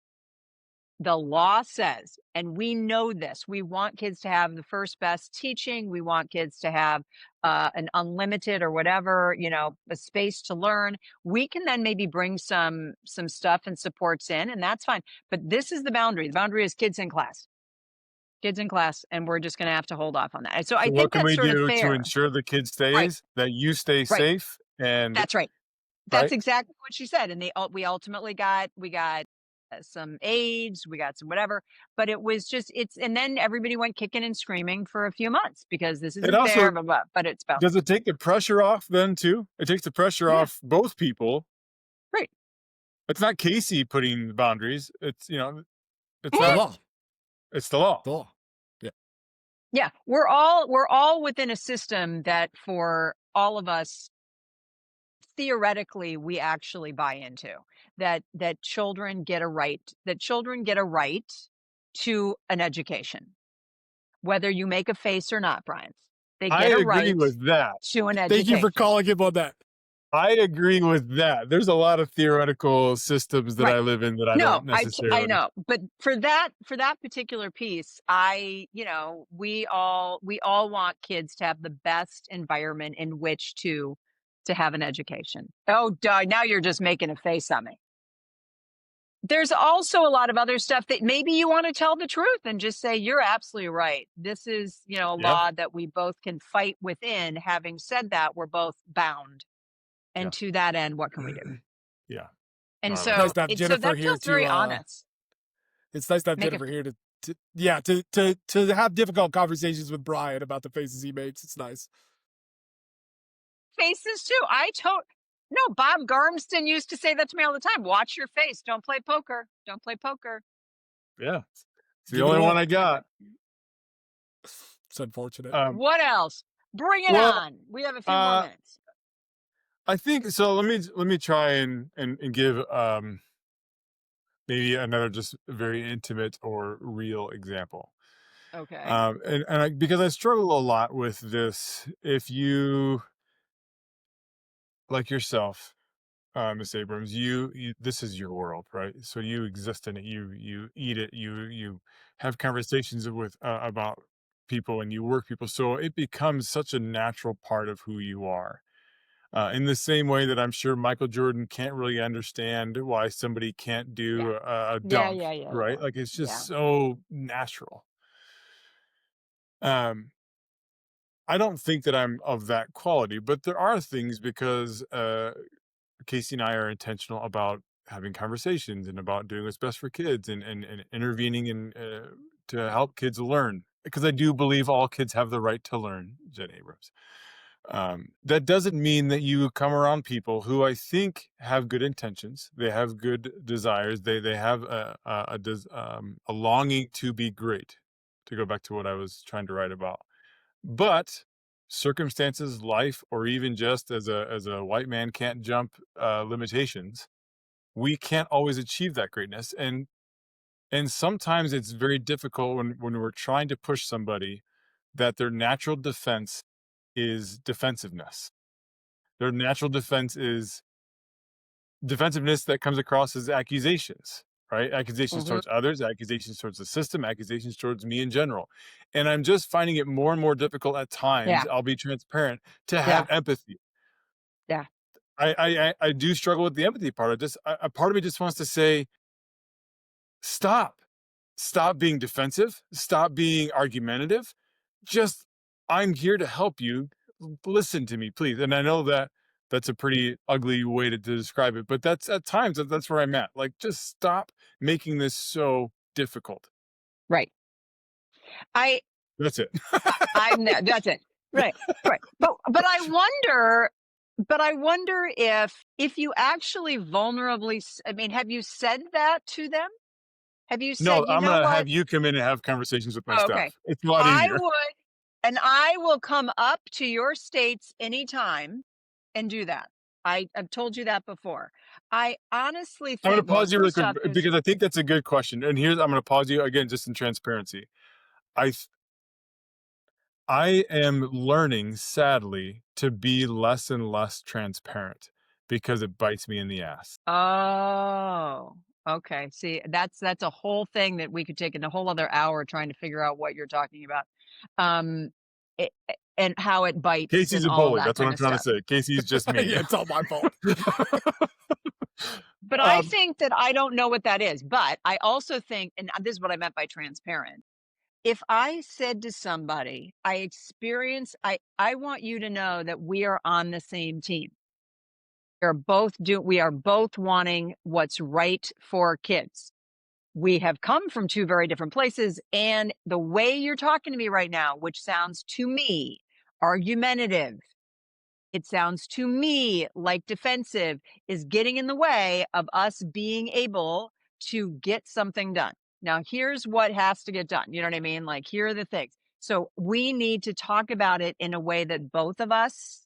The law says, and we know this, we want kids to have the first best teaching. We want kids to have an unlimited or whatever, a space to learn. We can then maybe bring some stuff and supports in, and that's fine. But this is the boundary. The boundary is kids in class, and we're just going to have to hold off on that. And so I So what think can that's we sort of do to fair. ensure the kid Right, stays, that you stay right. safe and That's right. That's right? exactly what she said, and we ultimately got some aides, we got some whatever, but it was just and then everybody went kicking and screaming for a few months because this It isn't fair, also blah, blah, but it's about does it take the pressure off then too? It takes the pressure yeah, off both people. right. It's not Casey putting the boundaries. It's the Mhm. not. law, It's the law. the law. Yeah. Yeah, we're all within a system that for all of us theoretically we actually buy into that children get a right to an education. Whether you make a face or not, Brian. They I get a agree right with that. to an Thank you for education. calling him on that. I agree with that. There's a lot of theoretical systems that Right. I live in that I No, don't I necessarily. know. But for that particular piece, we all want kids to have the best environment in which to have an education. Oh, duh, now you're just making a face on me. There's also a lot of other stuff that maybe you want to tell the truth and just say, you're absolutely right. This is, a Yeah. law that we both can fight within. Having said that, we're both bound. And Yeah. to that end, what can we do? Yeah. And No, I like It's nice so to have so Jennifer that here feels very honest. it's nice to have Make it Jennifer here to have difficult conversations with Brian about the faces he makes. It's nice. faces too. No, Bob Garmston used to say that to me all the time. Watch your face. Don't play poker. Don't play poker. Yeah. It's the Give it only away. one I got. It's unfortunate. What else? Bring it well, on. We have a few more minutes. I think so. Let me try and give maybe another just very intimate or real example. Okay. Because I struggle a lot with this. If you, like yourself, Miss Abrams, you this is your world, right? So you exist in it. You eat it. You have conversations with about people, and you work people. So it becomes such a natural part of who you are. In the same way that I'm sure Michael Jordan can't really understand why somebody can't do a dunk, right? Like it's just so natural. Um, I don't think that I'm of that quality, but there are things because Casey and I are intentional about having conversations and about doing what's best for kids and intervening and to help kids learn. Because I do believe all kids have the right to learn, Jen Abrams. That doesn't mean that you come around people who I think have good intentions. They have good desires. They have a longing to be great. To go back to what I was trying to write about, but circumstances, life, or even just as a white man can't jump limitations, we can't always achieve that greatness, and sometimes it's very difficult when we're trying to push somebody that their natural defense is defensiveness. Their natural defense is defensiveness that comes across as accusations, right? Accusations towards others, accusations towards the system, accusations towards me in general. And I'm just finding it more and more difficult at times, Yeah. I'll be transparent, to have empathy. Yeah. I do struggle with the empathy part. A part of me just wants to say, stop. Stop being defensive. Stop being argumentative. Just, I'm here to help you. Listen to me, please. And I know that that's a pretty ugly way to describe it, but that's at times that's where I'm at. Like, just stop making this so difficult. Right. That's it. That's it. Right. Right. But I wonder if you actually vulnerably, I mean, have you said that to them? Have you said, No, you I'm know gonna what? have you come in and have conversations with my Oh, okay. staff. It's a lot I easier. would, and I will come up to your states anytime and do that. I've told you that before. I honestly I'm going to think, well, pause you really first quick off, there's, because I think that's a good question. And I'm going to pause you again, just in transparency. I I am learning, sadly, to be less and less transparent because it bites me in the ass. oh, okay. See, that's a whole thing that we could take in a whole other hour trying to figure out what you're talking about. Um, and how it bites Casey's and a all of bully. that That's what kind I'm of trying to stuff. say. Casey's just mean. Yeah, it's all my fault. But I think that I don't know what that is. But I also think, and this is what I meant by transparent. If I said to somebody, I want you to know that we are on the same team. We are both wanting what's right for kids. We have come from two very different places. And the way you're talking to me right now, which sounds to me argumentative, it sounds to me like defensive, is getting in the way of us being able to get something done. Now, here's what has to get done. You know what I mean? Like, here are the things. So we need to talk about it in a way that both of us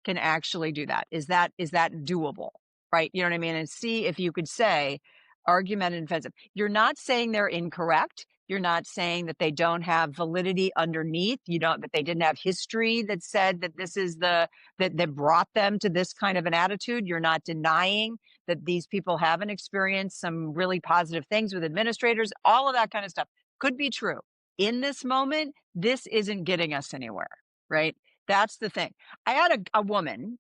can actually do that. Is that doable? Right? You know what I mean? And see if you could say argumentative and defensive. You're not saying they're incorrect. You're not saying that they don't have validity underneath. You don't that they didn't have history that said that this is that brought them to this kind of an attitude. You're not denying that these people haven't experienced some really positive things with administrators. All of that kind of stuff could be true. In this moment, this isn't getting us anywhere, right? That's the thing. I had a woman,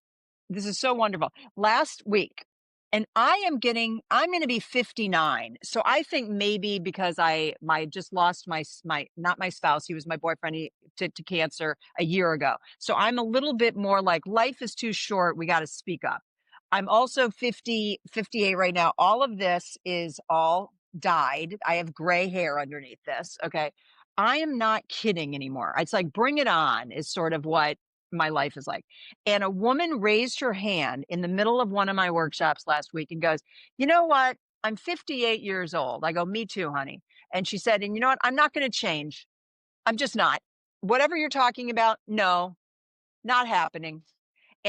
this is so wonderful. Last week, And I'm going to be 59. So I think maybe because I just lost not my spouse, he was my boyfriend, to cancer a year ago. So I'm a little bit more like life is too short. We got to speak up. I'm also 58 right now. All of this is all dyed. I have gray hair underneath this. Okay. I am not kidding anymore. It's like, bring it on is sort of what my life is like. And a woman raised her hand in the middle of one of my workshops last week and goes, "You know what? I'm 58 years old." I go, "Me too, honey." And she said, "And you know what? I'm not going to change. I'm just not. Whatever you're talking about, no, not happening."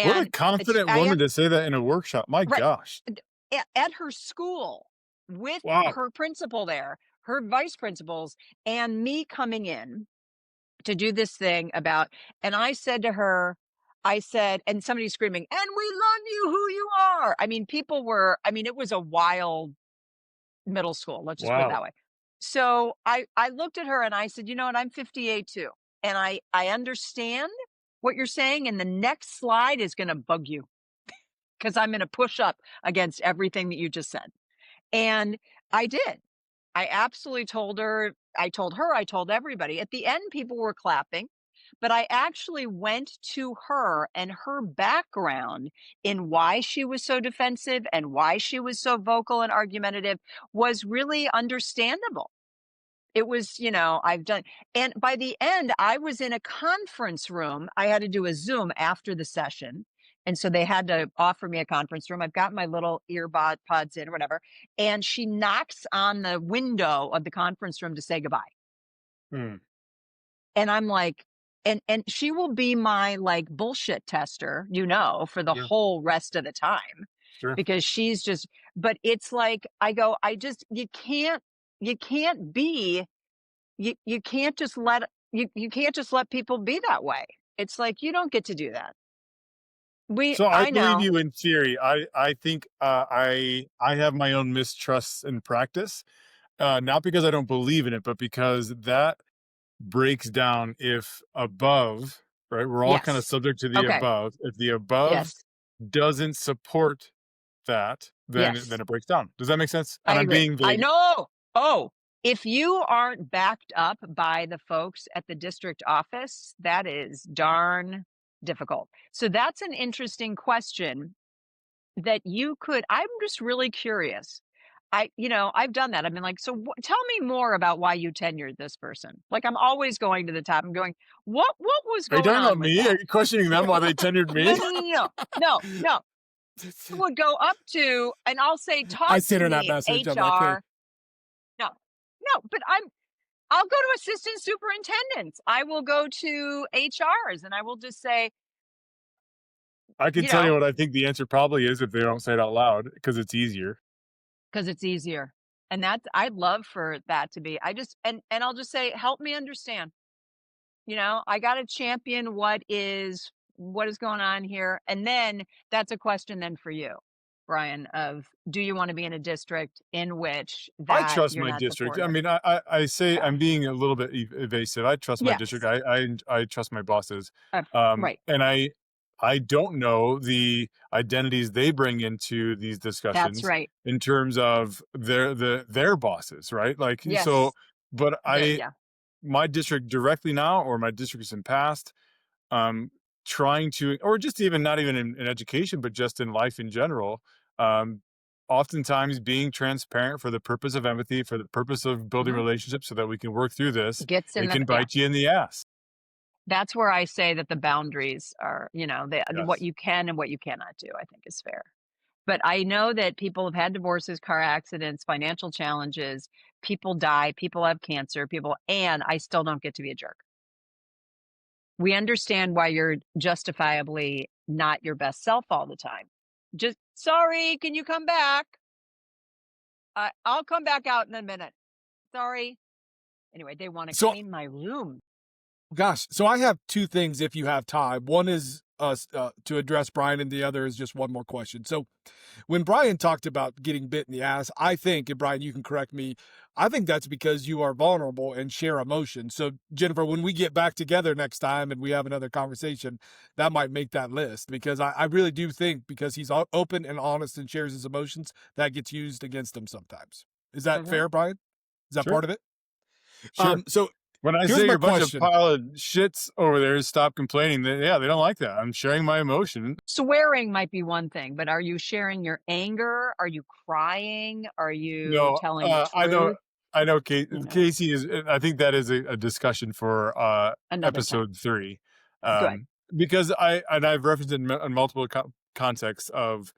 What a And confident I woman to say that in a workshop. My right gosh. at her school with Wow. her principal there, her vice principals, and me coming in to do this thing about, and I said to her, I said, and somebody screaming, "And we love you who you are." I mean, it was a wild middle school, let's just put it Wow. that way. So I looked at her and I said, "You know what? I'm 58 too. And I understand what you're saying. And the next slide is going to bug you because I'm going to push up against everything that you just said." And I did. I absolutely told her, I told everybody. At the end, people were clapping, but I actually went to her and her background in why she was so defensive and why she was so vocal and argumentative was really understandable. It was, I've done, and by the end, I was in a conference room. I had to do a Zoom after the session. And so they had to offer me a conference room. I've got my little earbud pods in or whatever. And she knocks on the window of the conference room to say goodbye. Hmm. And I'm like, and she will be my like bullshit tester, for the Yeah, whole rest of the time sure. because she's just, but it's like, I go, you can't be you can't just you can't just let people be that way. It's like you don't get to do that. So I I believe know. you in theory. I think I have my own mistrusts in practice, not because I don't believe in it, but because that breaks down if above, right? We're all kind of Yes. subject to the Okay. above. If the above Yes. doesn't support that, then Yes. it breaks down. Does that make sense? I And I'm agree. being I vague. know. Oh, if you aren't backed up by the folks at the district office, that is darn difficult. So that's an interesting question that you could, I'm just really curious. I've done that. I've been like, so tell me more about why you tenured this person. Like I'm always going to the top. I'm going, what was Are you going talking about on with me? Are that? you questioning them why they tenured me? No, no, no, no, no, no. I would go up to, and I'll say, I talk sent to her that me, message. I'm like, hey, HR. No, no, but I'll go to assistant superintendents. I will go to HRs and I will just say, I can you tell you know, what I think the answer probably is if they don't say it out loud because it's easier. because it's easier. And I'd love for that to be. I just and I'll just say, help me understand. I got to champion what is going on here. And then that's a question then for you, Brian, of do you want to be in a district in which I that trust you're my not district. I supported? mean, I say Yeah. I'm being a little bit evasive. I trust my district. Yes. I trust my bosses. Right. And I don't know the identities they bring into these That's discussions right. in terms of their bosses, right? Like so, Yes. but Yeah. my district directly now, or my districts in past, um, trying to, or just even not even in education, but just in life in general, um, oftentimes being transparent for the purpose of empathy, for the purpose of building Mhm. relationships so that we can work through this, Gets in it can yeah. bite you in the ass. That's where I say that the boundaries are, what Yes. you can and what you cannot do, I think is fair. But I know that people have had divorces, car accidents, financial challenges, people die, people have cancer, and I still don't get to be a jerk. We understand why you're justifiably not your best self all the time. Just sorry, can you come back? I'll come back out in a minute. Sorry. Anyway, they want to so clean my room. Gosh, so I have 2 things if you have time. One is, to address Brian, and the other is just one more question. So, when Brian talked about getting bit in the ass, I think, and Brian, you can correct me, I think that's because you are vulnerable and share emotion. So, Jennifer, when we get back together next time and we have another conversation, that might make that list because I really do think because he's open and honest and shares his emotions, that gets used against him sometimes. Is that Mhm. fair, Brian? Is that Sure, part of it? sure. So When I here's say my you're a bunch of question. pile of shits over there, stop complaining. Yeah, they don't like that. I'm sharing my emotion. Swearing might be one thing, but are you sharing your anger? Are you crying? Are you No, telling the I know, truth? Ca You know, Casey is I think that is a discussion for, another time. episode 3, Good. because I've referenced it in multiple contexts of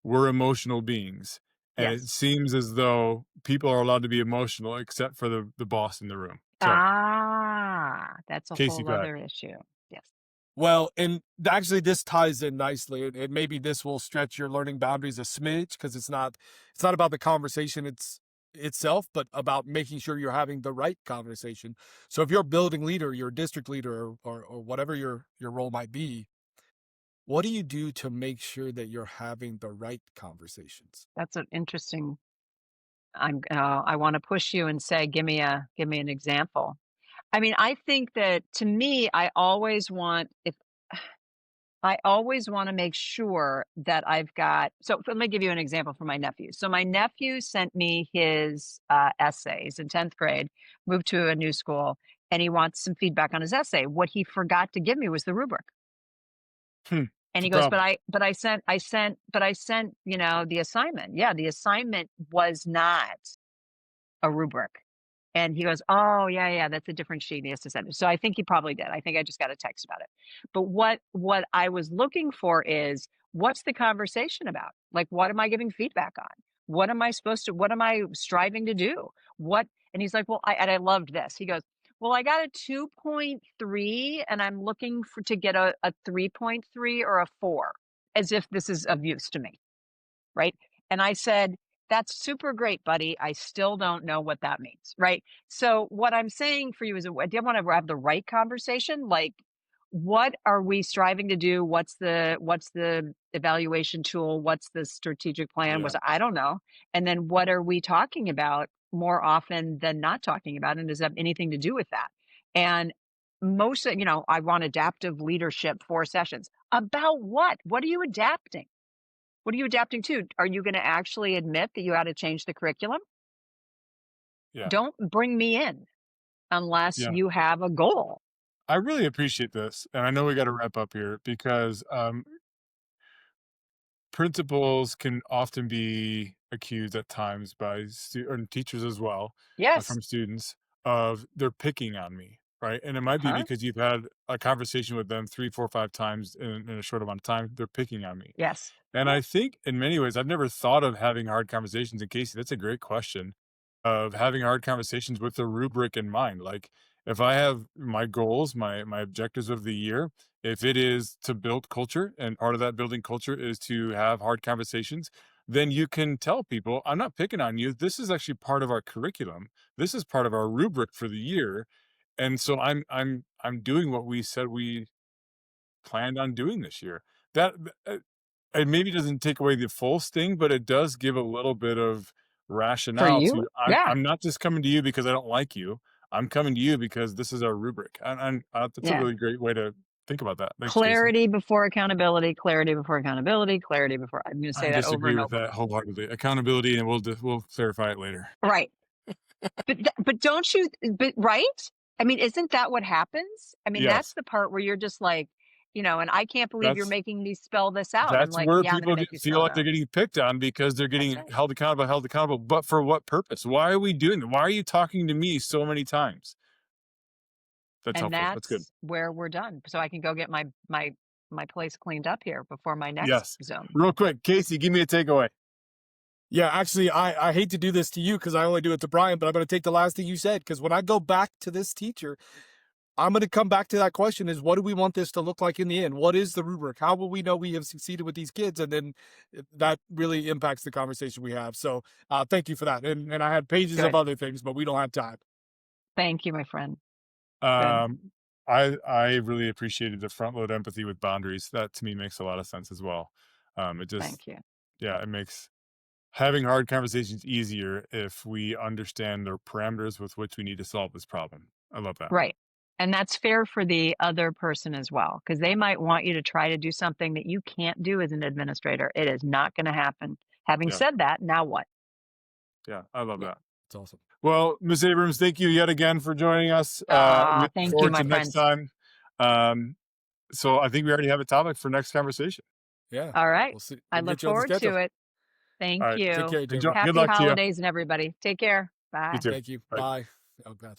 we're emotional beings, and it Yes. seems as though people are allowed to be emotional except for the boss in the room. So, Ah, that's a Casey, whole go ahead. other issue. Yes. Well, and actually this ties in nicely, and maybe this will stretch your learning boundaries a smidge because it's not about the conversation itself, but about making sure you're having the right conversation. So if you're a building leader, you're a district leader, or whatever your role might be, what do you do to make sure that you're having the right conversations? That's an interesting. I want to push you and say, give me an example. I mean, I think that to me, I always want to make sure that I've got. So let me give you an example for my nephew. So my nephew sent me his essays in 10th grade, moved to a new school, and he wants some feedback on his essay. What he forgot to give me was the rubric. And It's a he goes, problem. but I sent, the assignment. Yeah, the assignment was not a rubric. And he goes, "Oh, yeah, yeah, that's a different sheet." He has to send it. So I think he probably did. I think I just got a text about it. But what I was looking for is what's the conversation about? Like, what am I giving feedback on? What am I striving to do? What and he's like, "Well, I loved this." He goes, "Well, I got a 2.3 and I'm looking for to get a 3.3 or a 4, as if this is of use to me." Right? And I said, "That's super great, buddy. I still don't know what that means." Right? So what I'm saying for you is I did want to have the right conversation. Like, what are we striving to do? What's the evaluation tool? What's the strategic plan? Yeah. Was I don't know. And then what are we talking about more often than not talking about? And does that have anything to do with that? And I want adaptive leadership 4 sessions. About what? What are you adapting? What are you adapting to? Are you gonna actually admit that you had to change the curriculum? Yeah. Don't bring me in unless Yeah. you have a goal. I really appreciate this, and I know we gotta wrap up here because, principals can often be accused at times by and teachers as well, Yes. from students of they're picking on me, right? And it might be Huh? because you've had a conversation with them 3, 4, 5 times in a short amount of time. They're picking on me. Yes. And Yeah. I think in many ways, I've never thought of having hard conversations. And Casey, that's a great question of having hard conversations with the rubric in mind. Like if I have my goals, my objectives of the year, if it is to build culture and part of that building culture is to have hard conversations, then you can tell people, I'm not picking on you. This is actually part of our curriculum. This is part of our rubric for the year. And so I'm doing what we said we planned on doing this year. That it maybe doesn't take away the full sting, but it does give a little bit of For rationale you? to Yeah. I'm not just coming to you because I don't like you. I'm coming to you because this is our rubric. And that's a Yeah. really great way to think about that. Thanks, Casey. Clarity before accountability, clarity before accountability, clarity before I'm gonna say I that over disagree and with over. that wholeheartedly. Accountability, and we'll clarify it later. Right. But don't you but right? I mean, isn't that what happens? I mean, that's Yes, the part where you're just like, and I can't believe you're that's making me spell this out. I'm that's like, where yeah, I'm gonna people make you feel spell it like they're out. getting picked on because they're That's getting right. held accountable. But for what purpose? Why are we doing that? Why are you talking to me so many times? That's And helpful. That's good. that's where we're done. So I can go get my place cleaned up here before my next Yes. Zoom. Real quick, Casey, give me a takeaway. Yeah, actually, I hate to do this to you because I only do it to Brian, but I'm going to take the last thing you said because when I go back to this teacher, I'm going to come back to that question: is what do we want this to look like in the end? What is the rubric? How will we know we have succeeded with these kids? And then that really impacts the conversation we have. So thank you for that. And I had pages of Good. other things, but we don't have time. Thank you, my friend. Good. Um, I really appreciated the front load empathy with boundaries. That to me makes a lot of sense as well. It just, Thank you. yeah, it makes having hard conversations easier if we understand the parameters with which we need to solve this problem. I love that. Right. And that's fair for the other person as well, because they might want you to try to do something that you can't do as an administrator. It is not going to happen. Having Yeah, said that, now what? yeah, I love Yeah, that. it's awesome. Well, Ms. Abrams, thank you yet again for joining us. We Ah, look thank you, forward my to next friends. time. Um, so I think we already have a topic for next conversation. Yeah. All right. We'll see. I We'll look get you on the forward schedule. to it. All Thank right. Take you. care, Enjoy. Jennifer. Good Happy luck to you. holidays and everybody. Take care. You Bye. too. Thank you. Bye. Bye. Oh, gotcha.